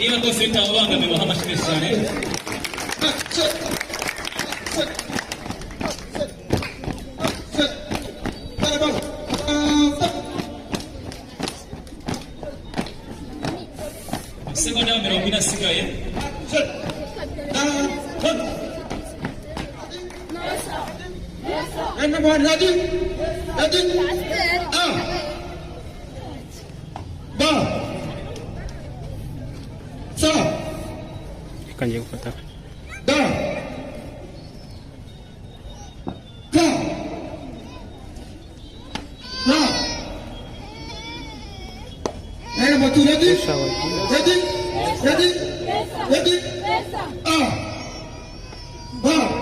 Niba rwose bitaba bangamiwe amashyi cyane. Seconda ya 40 asigaye. Everyone ready? Ready? Ba. Sa. Kanjeng gufata. Da. Ka. Na. Number 2 ready? Ready? Ready? Ready? Ba.